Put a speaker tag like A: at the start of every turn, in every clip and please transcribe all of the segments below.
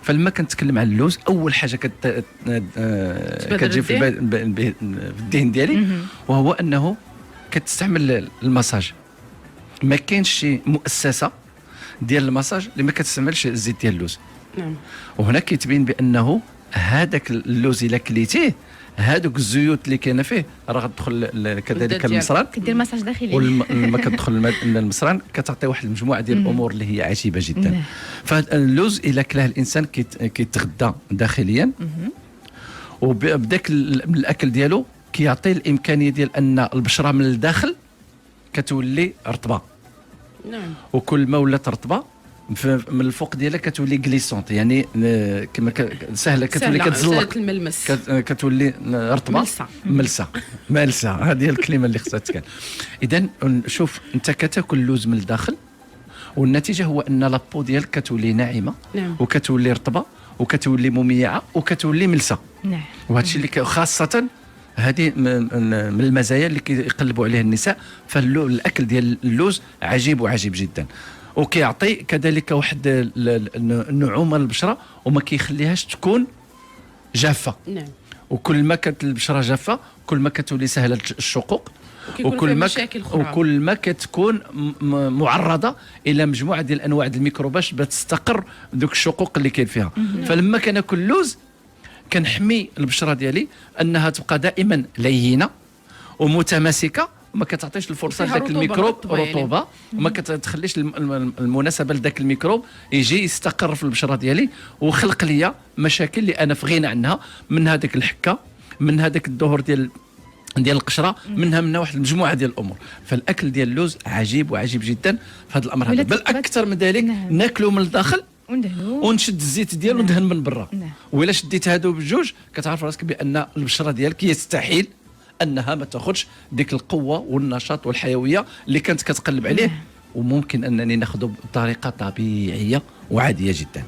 A: فلما كنتكلم على اللوز اول حاجه كتجي في الذهن ديالي وهو انه كتستعمل المساج. ما كاينش شي مؤسسه ديال المساج اللي ما كتستعملش الزيت ديال اللوز.
B: نعم.
A: وهنا كيتبين بانه هذاك اللوز الا كليتيه هذوك الزيوت اللي كاينه فيه راه غتدخل كذلك المصران،
C: كدير مساج داخلي،
A: ولما كتدخل المصران كتعطي واحد المجموعه ديال الامور اللي هي عجيبه جدا. فاللوز الا كلاه الانسان كيتغذى داخليا وبداك الاكل ديالو كيعطي الامكانيه ديال ان البشره من الداخل كتولي رطبه.
B: نعم.
A: وكل ما ولات رطبه من الفوق ديالها كتولي غليسونط، يعني كما سهله كتولي كتزلق
B: الملمس،
A: كتولي رطبه ملسه هذه هي الكلمه اللي خصها تكون. اذا شوف انت كتاكل اللوز من الداخل والنتيجه هو ان لابو ديالك كتولي ناعمه.
B: نعم.
A: وكتولي رطبه وكتولي مميعه وكتولي ملسه.
C: نعم.
A: وهذا الشيء اللي خاصه هذه من المزايا اللي كيقلبوا عليها النساء. فالاكل ديال اللوز عجيب وعجيب جدا، وكيعطي كذلك واحد النعومه للبشره وما كيخليهاش تكون جافه.
B: نعم.
A: وكل ما كانت البشره جافه كل ما كتولي سهله الشقوق، وكل ما كتكون معرضه الى مجموعه ديال انواع الميكروبات باش تستقر ذوك الشقوق اللي كاين فيها. فلما كناكل اللوز كنحمي البشره ديالي انها تبقى دائما لينه ومتماسكه وما كتعطيش الفرصه لذاك الميكروب رطوبه وما كتخليش المناسبه لذاك الميكروب يجي يستقر في البشره ديالي وخلق لي مشاكل اللي انا في غنى عنها، من هذاك الحكه، من هذاك الظهور ديال القشره، منها واحد المجموعه ديال الامور. فالاكل ديال اللوز عجيب وعجيب جدا في هذا الامر هذا. بل اكثر من ذلك ناكلوا من الداخل ونشد الزيت ديالو وندهن من برا. وإلا شديت هادو بجوج كتعرف راسك بان البشره ديالك يستحيل انها ما تاخذش ديك القوه والنشاط والحيويه اللي كانت كتقلب عليه. وممكن انني ناخذه بطريقه طبيعيه وعاديه جدا.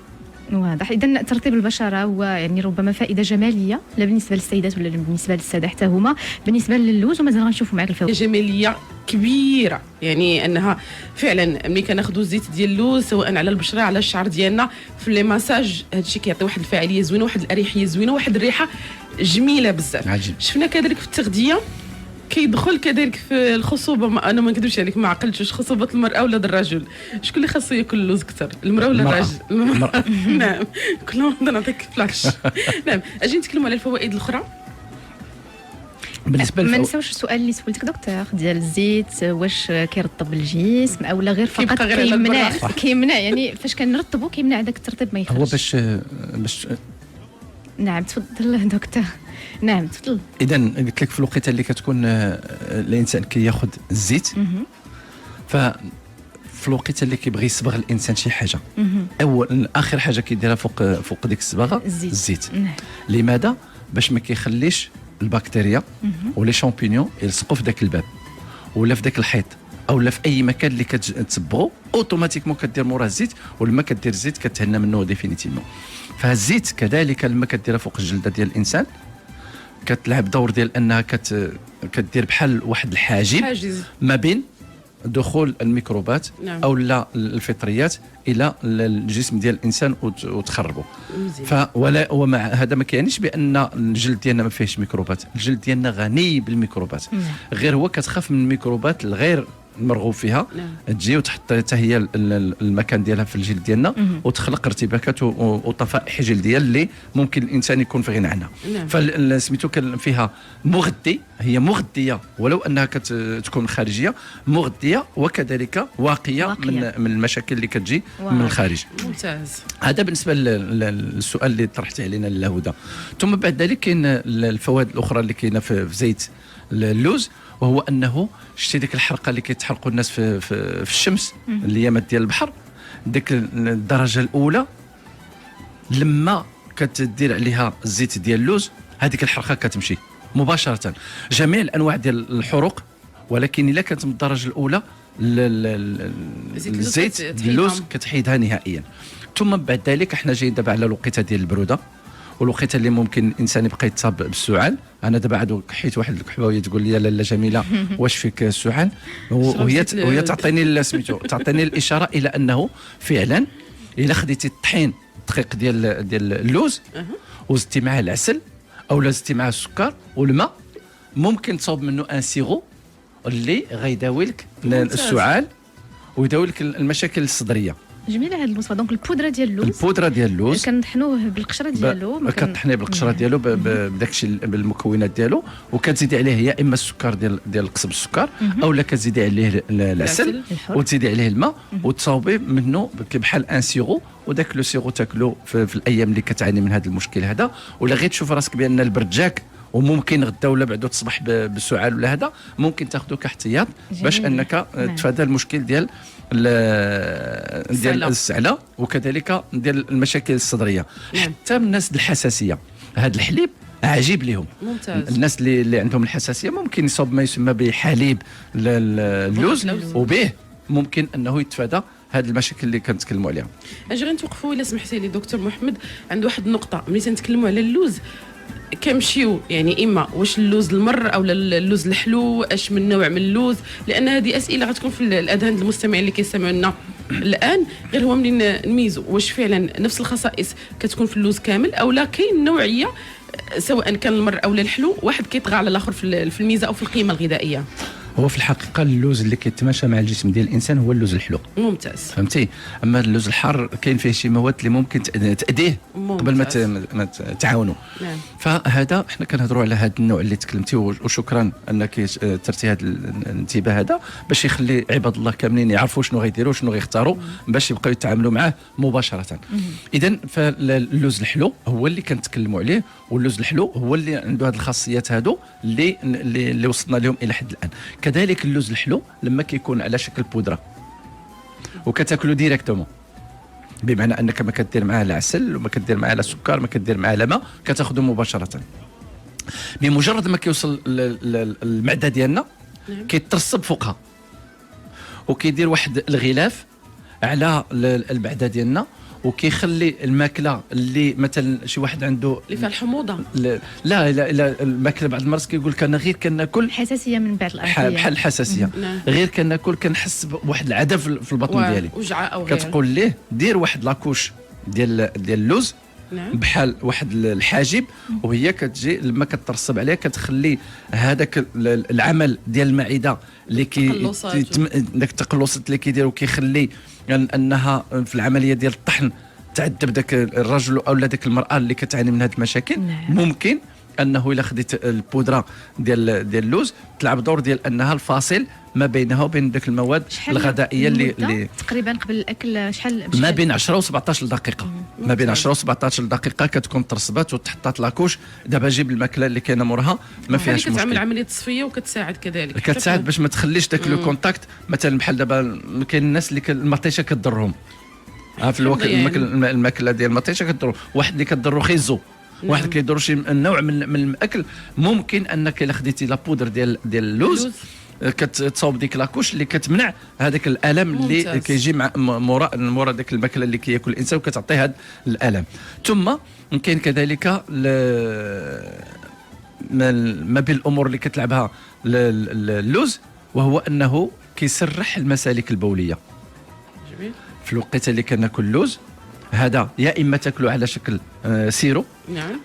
C: واضح. اذا ترطيب البشره هو يعني ربما فائده جماليه لا بالنسبه للسيدات ولا بالنسبه للساده حتى هما. بالنسبه للوز ومازال غنشوفوا معك الفوائد
B: جماليه كبيره، يعني انها فعلا ملي كناخذوا الزيت ديال اللوز سواء على البشره على الشعر ديالنا في لي ماساج، هذا الشيء كيعطي واحد الفاعليه زوينه، واحد الاريحيه زوينه، واحد الريحه جميله بزاف.
A: عجيب.
B: شفنا كذلك في التغذيه كيدخل كذلك في الخصوبه. انا ما نكذبش عليك، ما عقلتش واش خصوبه المراه ولا الرجل، شكون اللي خاصو ياكل اللوز اكثر، المراه ولا الراجل؟
A: المراه.
B: نعم. كل واحد نعطيك فلاش. نعم. اجي نتكلموا على الفوائد الاخرى.
C: بالنسبه ما نساوش السؤال اللي سولتك دكتور ديال الزيت، واش كيرطب الجسم او لا غير فقط كيمنع يعني فاش كنرطبوا كيمنع داك الترطيب ما يخرجش.
A: هو باش
C: نعم تفضل دكتور. نعم تفضل.
A: اذا قلت لك في الوقيته اللي كتكون الانسان كياخذ الزيت في الوقيته اللي كيبغي يصبغ الانسان شي حاجه اخر حاجه كيديرها فوق ديك الصباغه الزيت. لماذا؟ باش ما كيخليش البكتيريا ولي شامبينيون يلصقوا في ذاك الباب ولا في ذاك الحيط او لا في اي مكان اللي كتصبغوا اوتوماتيكمون كدير موراه الزيت. ولما كدير الزيت كتهنى منه ديفينيتيفمون. فالزيت كذلك لما كديرها فوق الجلده ديال الانسان كتلعب دور ديال انها كدير بحال واحد الحاجز ما بين دخول الميكروبات. نعم. او لا الفطريات الى الجسم ديال الانسان وتخربه. ومع هذا ما كيعنيش بان الجلد ديالنا ما فيهش ميكروبات، الجلد ديالنا غني بالميكروبات. غير هو كتخاف من الميكروبات الغير مرغوب فيها. نعم. تجي وتحط حتى هي المكان ديالها في الجلد ديالنا وتخلق ارتباكات وطفائح جلديه اللي ممكن الانسان يكون في غنى عنها. نعم. فسميتو فيها مغذي، هي مغذيه ولو انها كتكون خارجيه، مغذيه وكذلك واقيه من المشاكل اللي كتجي من الخارج.
B: ممتاز.
A: هذا بالنسبه للسؤال اللي طرحتي علينا اللاهوده. ثم بعد ذلك كاين الفوائد الاخرى اللي كاينه في زيت اللوز، وهو انه شتي ديك الحرقه اللي كيتحرقوا الناس في الشمس الايامات ديال البحر، ديك الدرجه الاولى لما كتدير عليها الزيت ديال اللوز هذيك الحرقه كتمشي مباشره. جميع الانواع ديال الحروق، ولكن الا كانت من الدرجه الاولى الزيت ديال اللوز كتحيدها نهائيا. ثم بعد ذلك احنا جايين دابا على الوقيته ديال البروده والوقيته اللي ممكن الانسان يبقى يتصاب بالسعال. انا دابا عاد حيت واحد الكحباويه تقول لي لاله جميله واش فيك السعال، وهي تعطيني سميتو تعطيني الاشاره الى انه فعلا الا خديتي الطحين دقيق ديال اللوز وزدتي معاه العسل او زدتي معاه السكر والماء، ممكن تصاوب منه ان سيرو اللي غيداوي لك السعال ويداوي لك المشاكل الصدريه.
C: جميله هذه الوصفه. دونك البودره ديال اللوز
A: كنطحنوه
C: بالقشره ديالو،
A: كطحنيه بالقشره ديالو بداك الشيء بالمكونات ديالو، وكتزيدي عليه يا اما السكر ديال قصب السكر او لا كتزيدي عليه العسل وتزيدي عليه الماء وتصاوبي منه بحال ان سيرو، وداك لو سيرو تاكلو في الايام اللي كتعاني من هذا المشكل هذا، ولا غير تشوف راسك بان البرد جاك وممكن غدا ولا بعدو تصبح بالسعال ولا هذا، ممكن تاخذه كاحتياط باش انك تفادى المشكل ديال السعله وكذلك ديال المشاكل الصدريه. حتى الناس الحساسيه هذا الحليب عجيب لهم.
B: ممتاز.
A: الناس اللي عندهم الحساسيه ممكن يصاب ما يسمى بحليب اللوز وبه ممكن انه يتفادى هذه المشاكل اللي كنتكلموا عليها.
B: اجي نتوقفوا الا سمحتي لي دكتور محمد عند واحد النقطه ملي تنتكلموا على اللوز كنمشيو يعني اما واش اللوز المر او اللوز الحلو، اش من نوع من اللوز، لان هذه اسئله غتكون في الاذهان المستمعين اللي كيسمعونا الان. غير هو منين نميزوا واش فعلا نفس الخصائص كتكون في اللوز كامل او لا كاين نوعيه سواء كان المر او الحلو واحد كيطغى على الاخر في الميزه او في القيمه الغذائيه.
A: هو في الحقيقه اللوز اللي كيتماشى مع الجسم ديال الانسان هو اللوز الحلو.
B: ممتاز.
A: فهمتي؟ اما اللوز الحار كاين فيه شي مواد اللي ممكن تاذيه قبل ما تعاونوا.
B: نعم.
A: فهذا احنا كنهضروا على هذا النوع اللي تكلمتي، وشكرا انك ترتي هذا الانتباه هذا باش يخلي عباد الله كاملين يعرفوا شنو غيديروا شنو غيختاروا باش يبقاو يتعاملوا معاه مباشره. اذا فاللوز الحلو هو اللي كنتكلموا عليه، واللوز الحلو هو اللي عنده هذه الخاصيات هادو اللي وصلنا لهم الى حد الان. كذلك اللوز الحلو لما كيكون على شكل بودره وكتاكلو ديريكتومون، بمعنى انك ما كدير معاه لا عسل وما كدير معاه لا سكر ما كدير معاه لا ماء، كتاخذه مباشره. بمجرد ما كيوصل المعده ديالنا كيترسب فوقها وكيدير واحد الغلاف على المعده ديالنا، وكيخلي الماكله اللي مثلا شي واحد عنده
B: اللي فيها الحموضه
A: لا الماكله بعض المرات كيقول لك انا غير كناكل
C: حساسيه من بعض الادويه
A: بحال الحساسيه غير كناكل كنحس بواحد العذاب في البطن ديالي
B: وجعه او غير.
A: كتقول ليه دير واحد لاكوش ديال اللوز بحال واحد الحاجب، وهي كتجي لما كترسب عليها كتخلي هذاك العمل ديال المعده اللي داك التقلصات اللي كيديروا كيخلي انها في العمليه ديال الطحن تعذب داك الرجل او داك المراه اللي كتعاني من هذه المشاكل. ممكن انه الا خديت البودره ديال اللوز تلعب دور ديال انها الفاصل ما بينها وبين داك المواد الغذائيه اللي
C: تقريبا قبل الاكل شحال
A: ما بين 10 و17 دقيقه. ما بين 10 و17 دقيقه كتكون ترسبات وتحطات لاكوش. دابا جيب الماكله اللي كاينه موراها ما فيهاش مشكل.
B: كتعمل عمليه تصفيه وكتساعد كذلك،
A: كتساعد باش ما تخليش داك لو كونتاكت. مثلا بحال دابا كاين الناس اللي المطيشه كضرهم في الوقت الماكله ديال المطيشه كضروا، واحد اللي كضرو خيزو، واحد كيدير شي نوع من الاكل. ممكن انك الا خديتي لا بودر ديال اللوز كتصاوب ديك لاكوش اللي كتمنع هذاك الالم اللي كيجي مع مورا ديك الماكله اللي كياكل الانسان وكتعطيه هذا الالم. ثم كاين كذلك ما بين الامور اللي كتلعبها اللوز وهو انه كيسرح المسالك البوليه.
B: جميل.
A: في الوقت اللي كناكل اللوز هذا يا اما تاكلوا على شكل سيرو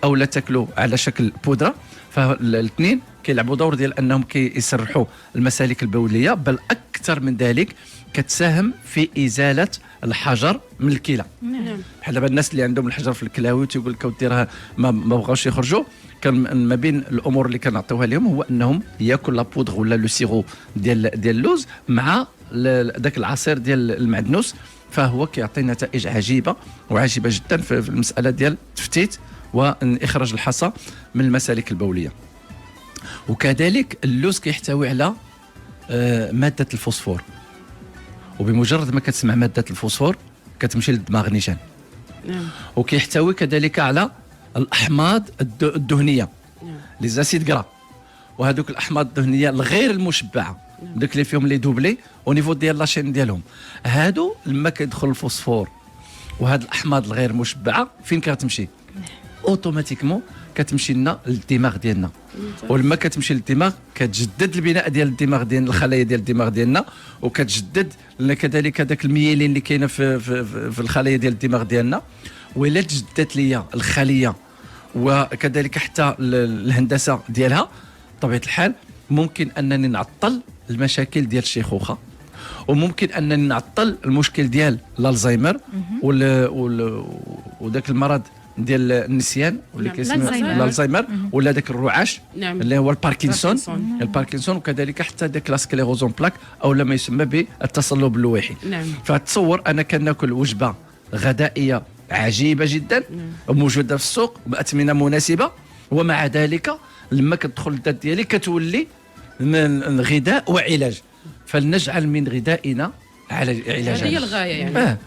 A: او لا تاكلوا على شكل بودره، فالاثنين كيلعبوا دور ديال انهم كيسرحوا المسالك البوليه، بل اكثر من ذلك كتساهم في ازاله الحجر من الكلى. بحال دابا الناس اللي عندهم الحجر في الكلاوي تيقول لك ودي راه ما بغاوش يخرجوا. كان ما بين الامور اللي كنعطيوها لهم هو انهم ياكل لا بودغ ولا لو سيرو ديال اللوز مع ذاك العصير ديال المعدنوس، فهو كيعطي نتائج عجيبه جدا في المساله ديال تفتيت واخراج الحصى من المسالك البوليه. وكذلك اللوز كيحتوي على ماده الفوسفور، وبمجرد ما كتسمع ماده الفوسفور كتمشي للدماغ نيشان. وكيحتوي كذلك على الاحماض الدهنيه لي زاسيد غرا، وهذوك الاحماض الدهنيه الغير المشبعه داك اللي فيهم لي دوبلي او نيفو ديال لاشين ديالهم، هادو لما كيدخل الفوسفور وهاد الاحماض الغير مشبعه فين كتمشي؟ اوتوماتيكمون كتمشي لنا للدماغ ديالنا، ولما كتمشي للدماغ كتجدد البناء ديال الدماغ ديالنا، الخلايا ديال الدماغ ديالنا، وكتجدد كذلك هذاك الميلين اللي كاينه في الخلايا ديال الدماغ ديالنا، ولا تجدت لي الخليه وكذلك حتى الهندسه ديالها، بطبيعه الحال ممكن انني نعطل المشاكل ديال الشيخوخه، وممكن انني نعطل المشكل ديال الزهايمر وذاك المرض ديال النسيان واللي كيسمى الزهايمر، ولا ذاك الرعاش اللي هو الباركنسون، وكذلك حتى ذاك لا سكليروزون بلاك او ما يسمى بالتصلب اللويحي. فتصور انا كناكل وجبه غذائيه عجيبه جدا موجوده في السوق باثمنه مناسبه، ومع ذلك لما كتدخل الذات ديالي كتولي الغذاء وعلاج. فلنجعل من غذائنا علاج.
B: هذه هي الغايه يعني.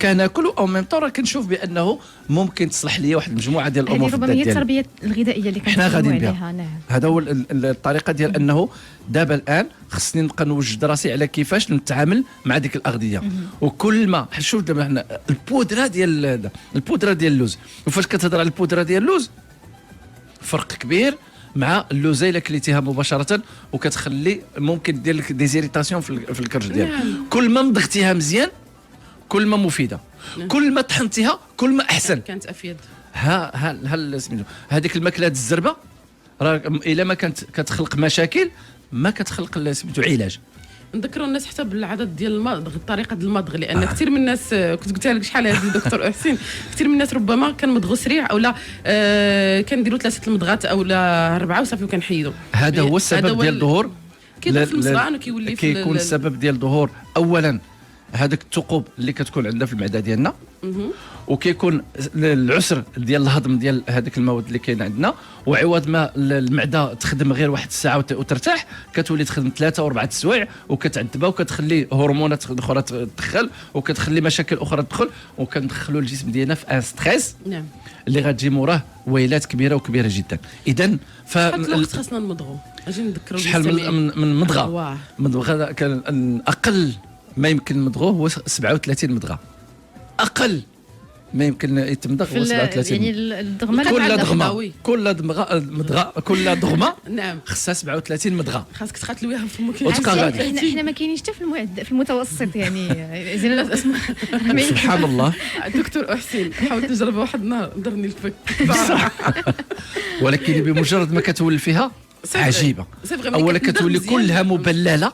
A: كناكلوا او ميم طون كنشوف بانه ممكن تصلح لي واحد المجموعه ديال الامور في الذات
C: ديالي. ربما هي التربيه الغذائيه اللي
A: حنا غاديين بها. هذا هو الطريقه ديال انه دابا الان خصني نبقى نوجد راسي على كيفاش نتعامل مع ديك الاغذيه. وكل ما شوف دابا حنا البودره ديال اللوز، وفاش كتهضر على البودره ديال اللوز فرق كبير مع اللوزه الا كليتيها مباشره، وكتخلي ممكن دير لك ديزيريتاسيون في الكرج ديالك. كل ما مضغتيها مزيان كل ما مفيده، كل ما طحنتيها كل ما احسن،
B: كانت افيد.
A: سميتو هذيك الماكله الزربه راه الا ما كانت كتخلق مشاكل ما كتخلق سميتو علاج.
B: نذكروا الناس حتى بالعدد ديال المضغ، طريقه المضغ، لان كثير من الناس كنت قلتها لك شحال هذه دكتور احسين، كثير من الناس ربما كان مضغو سريع او لا كنديروا 3 المضغات او لا 4 وصافي وكنحيدوا.
A: هذا هو السبب ديال الظهور
B: كيدخل في المصران وكيولي
A: كيكون السبب ديال الظهور اولا هذاك الثقوب اللي كتكون عندنا في المعده ديالنا، وكيكون العسر ديال الهضم ديال هذاك المواد اللي كاين عندنا، وعوض ما المعده تخدم غير 1 ساعه وترتاح كتولي تخدم 3 و4 سوايع وكتعذبها، وكتخلي هرمونات اخرى تدخل، وكتخلي مشاكل اخرى تدخل، وكندخلوا الجسم ديالنا في ان ستريس اللي غتجي موراه ويلات كبيره جدا. اذا
B: شحال الوقت خاصنا نمضغوا؟ اجي نذكروا
A: شحال من مضغه كان اقل ما يمكن نمضغوه هو 37 مضغه، اقل ما يمكن يتمضغ هو 37.
C: يعني الضغمه
A: كل ضغمه
B: نعم
A: خصها 37 مضغه،
B: خاصك تقاتلوها في فمك.
C: احنا ما كاينينش حتى في المتوسط يعني زين
A: سبحان الله.
B: دكتور احسين حاول تجرب واحد النهار ضرني الفك
A: ولكن بمجرد ما كتولي فيها عجيبه، اولا كتولي كلها مبلله،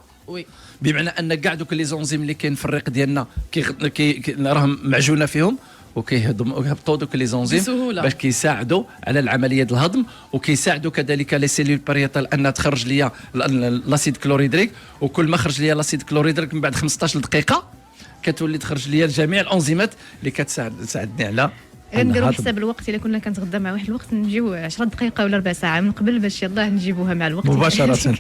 A: بمعنى ان كاع دوك لي زونزيم اللي كاين في الريق ديالنا راهم معجونه فيهم، وكيهبطوا دوك لي زونزيم باش كيساعدوا على العمليه ديال الهضم، وكيساعدوا كذلك لي سيلول باريتال انها تخرج ليا لاسيد كلوريدريك، وكل ما خرج ليا لاسيد كلوريدريك من بعد 15 دقيقه كتولي تخرج ليا جميع الانزيمات اللي كتساعدني على
C: نديروا حساب الوقت. الا كنا كنتغدى مع واحد الوقت نجيو 10 دقائق ولا ربع ساعه من قبل باش يلاه نجيبوها مع الوقت
A: مباشره.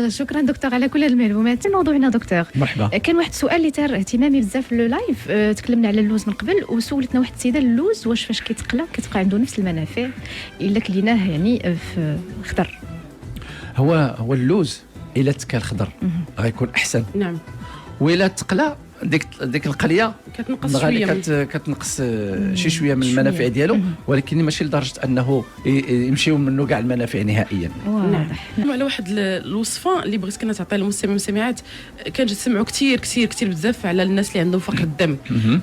C: شكرا دكتور على كل المعلومات. موضوعنا دكتور
A: مرحبا.
C: كان واحد السؤال اللي ثار اهتمامي بزاف في اللايف. تكلمنا على اللوز من قبل وسولتنا واحد السيده اللوز واش فاش كيتقلى كتبقى عنده نفس المنافع الا كليناه يعني في خضر؟
A: هو اللوز الا تكال خضر غيكون احسن.
B: نعم.
A: وإلا تقلى ديك القليه
B: كتنقص شويه
A: كتنقص شي شويه من المنافع ديالو، ولكن ماشي لدرجه انه يمشيو منه كاع المنافع نهائيا.
B: نعم. على واحد الوصفه اللي بغيت كنا تعطيها للمستمعين والمستمعات، كنسمعوا كثير بزاف على الناس اللي عندهم فقر الدم،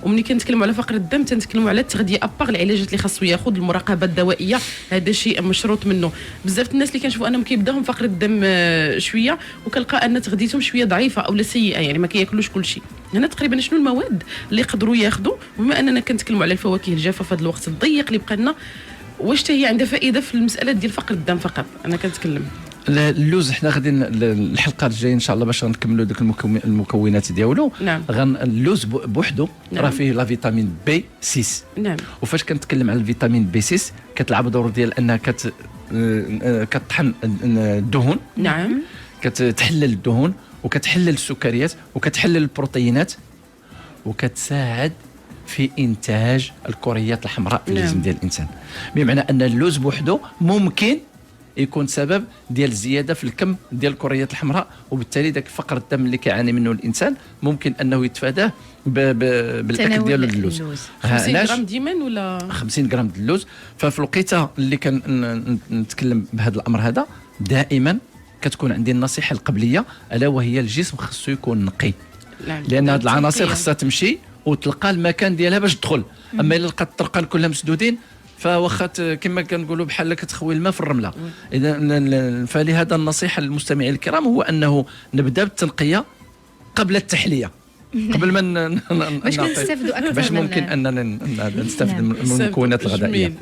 B: وملي كنتكلموا على فقر الدم تنتكلموا على التغذيه ابار العلاجات اللي خاصو ياخذ، المراقبه الدوائيه، هذا شيء مشروط منه. بزاف الناس اللي كنشوفوا انهم كيبداهم فقر الدم شويه وكنلقى ان تغذيتهم شويه ضعيفه او لا سيئه، يعني ما كياكلوش كل شيء. هنا تقريبا شنو المواد اللي يقدروا ياخذوا؟ بما اننا كنتكلموا على الفواكه الجافه في هذا الوقت الضيق اللي بقى لنا، واش هي عندها فائده في المساله ديال فقر الدم فقط؟ انا كنتكلم
A: اللوز. حنا غادي الحلقه الجايه ان شاء الله باش نكملوا ديك المكونات ديالو.
B: نعم.
A: اللوز بوحده راه فيه لا فيتامين بي 6.
B: نعم.
A: وفاش كنتكلم على الفيتامين بي 6 كتلعب دور ديال انها كتطحن الدهون.
B: نعم.
A: كتحلل الدهون وكتحلل السكريات وكتحلل البروتينات وكتساعد في انتاج الكريات الحمراء في الجسم ديال الانسان، بمعنى ان اللوز بوحده ممكن يكون سبب ديال الزياده في الكم ديال الكريات الحمراء، وبالتالي ذاك فقر الدم اللي كيعاني منه الانسان ممكن انه يتفاداه بالاكل ديال اللوز.
B: 50 غرام ديما ولا
A: 50 غرام ديال اللوز. ففي الوقيته اللي كنتكلم بهذا الامر هذا دائما كتكون عندي النصيحه القبليه، الا وهي الجسم خصو يكون نقي، لان هذه العناصر خصها تمشي وتلقى المكان ديالها باش تدخل. اما الا لقات الطرقان كلها مسدودين فواخا كما كنقولوا بحال كتخوي الماء في الرمله. اذا فلهذا النصيحه للمستمعين الكرام هو انه نبدا بالتنقيه قبل التحليه، قبل ما
C: باش نستافدوا اكثر،
A: باش ممكن اننا نستافد من المكونات الغذائيه.